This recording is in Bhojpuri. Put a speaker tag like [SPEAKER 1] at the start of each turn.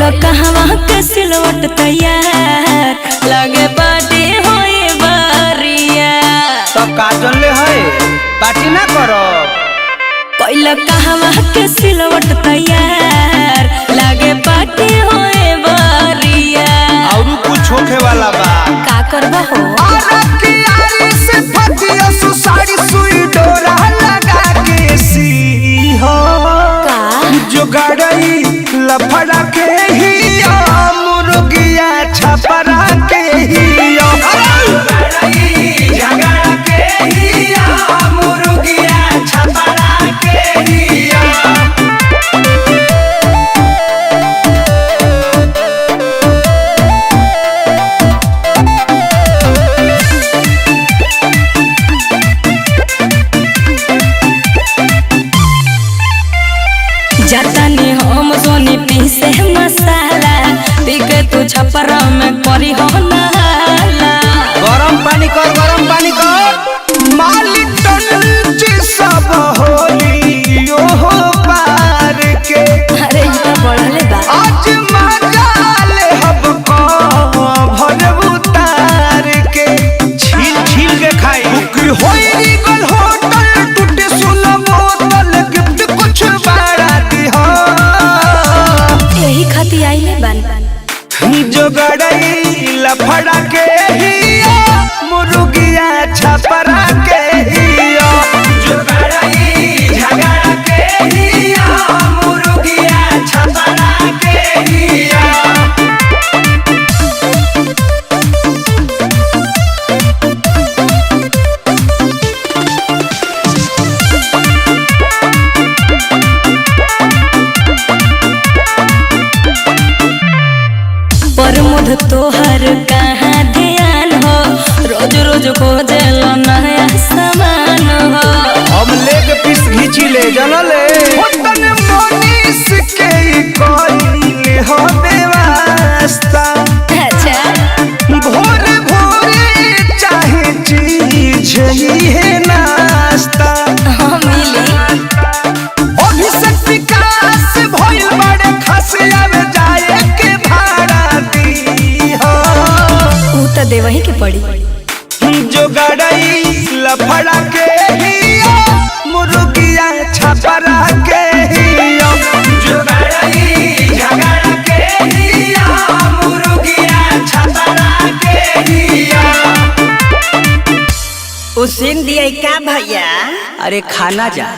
[SPEAKER 1] कैलो कहवा के सिलवट तैयार लगे पार्टी होए बारिया।
[SPEAKER 2] तो काजल ले है पार्टी ना करो।
[SPEAKER 1] कैलो कहवा के सिलवट तैयार लगे पार्टी होए बारिया।
[SPEAKER 2] और कुछ होखे वाला बा
[SPEAKER 1] का करबा हो
[SPEAKER 2] से फतिया साड़ी सुई डोरा लगा के सी हो
[SPEAKER 1] का
[SPEAKER 2] जो गड़ई लफड़ा के ही मुर्गिया छपरा के ही झगड़ा के ही मुर्गिया छपरा के ही।
[SPEAKER 1] जातानी हम सोनी पीसे मसाला पीके तू छपरा में करी हो नाला।
[SPEAKER 2] गरम पानी कर मालिक टंची सब होली ओहो पार के।
[SPEAKER 1] अरे ये बढ़ले बा
[SPEAKER 2] आज मजाले हब को भर उतार के छील छील के खाई बुकरी होई गल होटल टूटे सुनो बोतल गिफ्ट कुछ बड़ा दी हो।
[SPEAKER 1] यही खाती आइले बन
[SPEAKER 2] जो गड़ई लफड़ा के ही मुर्गिया छपरा के ही जो गड़ई झगड़ा के ही मुर्गिया छपरा के ही।
[SPEAKER 1] प्रमोद तोहर कहाँ ध्यान हो रोज रोज खोजल नया सामान हो।
[SPEAKER 2] हम लेग पीस घीची ले जनले होतन मनीष के कोई हो बेवास्ता।
[SPEAKER 1] अच्छा
[SPEAKER 2] भोर भोरे चाहे चीज ही है नाश्ता।
[SPEAKER 1] हाँ मिली
[SPEAKER 2] अभिषेक विकास भइल बड़े खस आवे जाए के भाड़ा दी हो।
[SPEAKER 1] ऊ तो देवही के पड़ी
[SPEAKER 2] जो गड़ई लफड़ा के ही मुर्गिया छपरा के ही जो गड़ई झगड़ा के ही मुर्गिया छपरा के ही।
[SPEAKER 3] उस दिन दिया क्या भैया?
[SPEAKER 2] अरे खाना जा।